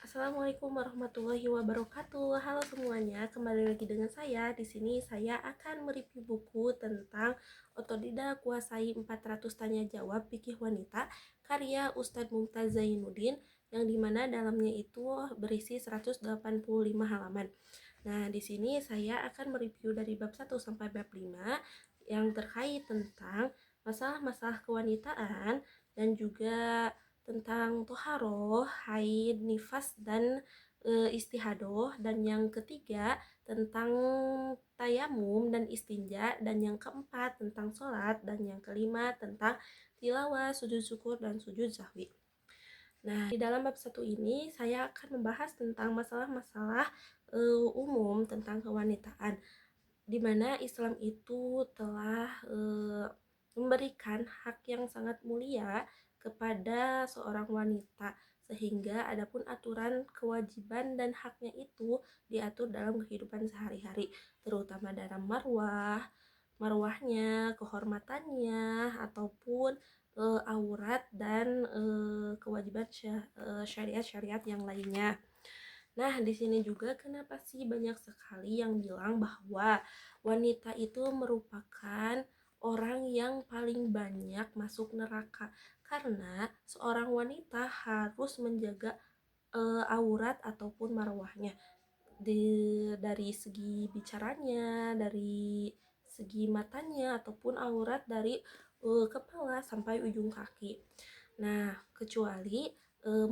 Assalamualaikum warahmatullahi wabarakatuh. Halo semuanya, kembali lagi dengan saya. Di sini saya akan mereview buku tentang Otodidak Kuasai 400 Tanya Jawab Fikih Wanita karya Ustadz Mumtaz Zainuddin yang dimana dalamnya itu berisi 185 halaman. Nah, di sini saya akan mereview dari bab 1 sampai bab 5 yang terkait tentang masalah-masalah kewanitaan dan juga tentang toharoh, haid, nifas, dan istihadoh. Dan yang ketiga tentang tayamum dan istinja. Dan yang keempat tentang sholat. Dan yang kelima tentang tilawah, sujud syukur, dan sujud sahwi. Nah, di dalam bab satu ini saya akan membahas tentang masalah-masalah umum tentang kewanitaan, di mana Islam itu telah memberikan hak yang sangat mulia kepada seorang wanita, sehingga adapun aturan kewajiban dan haknya itu diatur dalam kehidupan sehari-hari, terutama dalam marwahnya, kehormatannya, ataupun aurat dan kewajiban syariat-syariat yang lainnya. Nah, di sini juga kenapa sih banyak sekali yang bilang bahwa wanita itu merupakan orang yang paling banyak masuk neraka, karena seorang wanita harus menjaga aurat ataupun marwahnya dari segi bicaranya, dari segi matanya, ataupun aurat dari kepala sampai ujung kaki. Nah, kecuali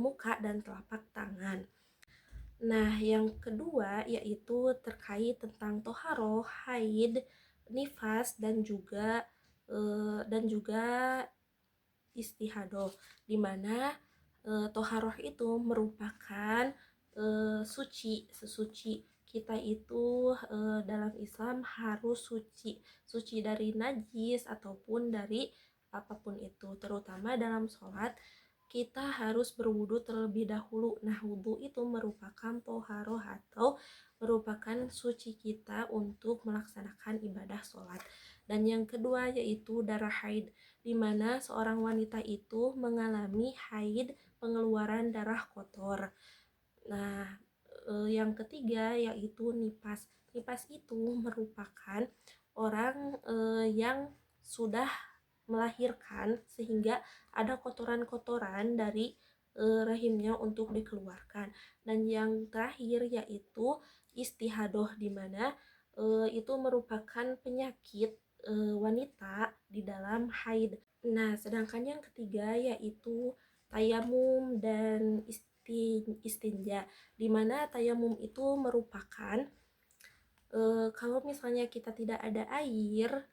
muka dan telapak tangan. Nah, yang kedua yaitu terkait tentang toharoh, haid, nifas, dan juga istihadoh, di mana toharoh itu merupakan sesuci. Kita itu dalam Islam harus suci dari najis ataupun dari apapun itu, terutama dalam sholat kita harus berwudu terlebih dahulu. Nah, wudu itu merupakan toharoh atau merupakan suci kita untuk melaksanakan ibadah sholat. Dan yang kedua yaitu darah haid, di mana seorang wanita itu mengalami haid, pengeluaran darah kotor. Nah, yang ketiga yaitu nifas. Nifas itu merupakan orang yang sudah melahirkan sehingga ada kotoran-kotoran dari rahimnya untuk dikeluarkan. Dan yang terakhir yaitu istihadoh, di mana itu merupakan penyakit wanita di dalam haid. Nah, sedangkan yang ketiga yaitu tayamum dan istinja, di mana tayamum itu merupakan kalau misalnya kita tidak ada air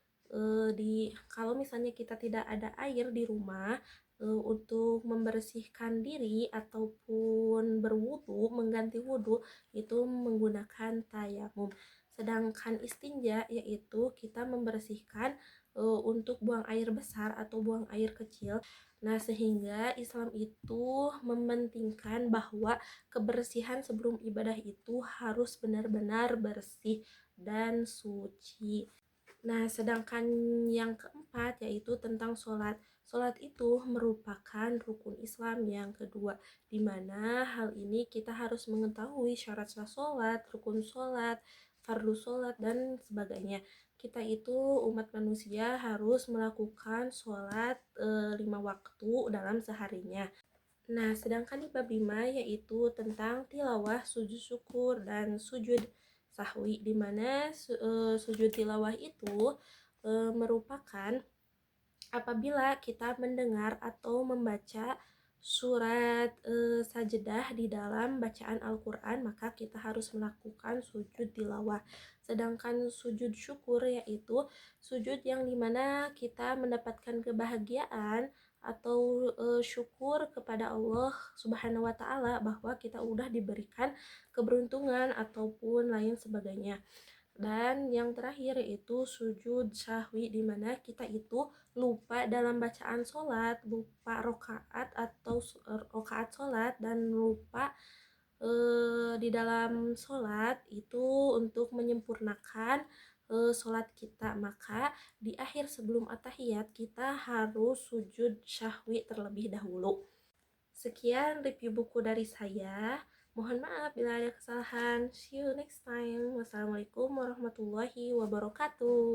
kalau misalnya kita tidak ada air di rumah untuk membersihkan diri ataupun berwudu, mengganti wudu, itu menggunakan tayamum. Sedangkan istinja yaitu kita membersihkan untuk buang air besar atau buang air kecil. Nah, sehingga Islam itu mementingkan bahwa kebersihan sebelum ibadah itu harus benar-benar bersih dan suci. Nah, sedangkan yang keempat yaitu tentang sholat. Sholat itu merupakan rukun Islam yang kedua, di mana hal ini kita harus mengetahui syarat sah sholat, rukun sholat, fardu sholat, dan sebagainya. Kita itu umat manusia harus melakukan sholat 5 waktu dalam seharinya. Nah, sedangkan di bab 5 yaitu tentang tilawah, sujud syukur, dan sujud sahwi, di mana sujud tilawah itu merupakan apabila kita mendengar atau membaca surat sajadah di dalam bacaan Al-Quran, maka kita harus melakukan sujud tilawah. Sedangkan sujud syukur yaitu sujud yang dimana kita mendapatkan kebahagiaan atau syukur kepada Allah Subhanahu wa Ta'ala bahwa kita udah diberikan keberuntungan ataupun lain sebagainya. Dan yang terakhir yaitu sujud sahwi, di mana kita itu lupa dalam bacaan sholat, lupa rokaat atau rokaat sholat, dan lupa di dalam sholat itu untuk menyempurnakan sholat kita. Maka di akhir sebelum at-tahiyat kita harus sujud syahwi terlebih dahulu. Sekian review buku dari saya. Mohon maaf bila ada kesalahan. See you next time. Wassalamualaikum warahmatullahi wabarakatuh.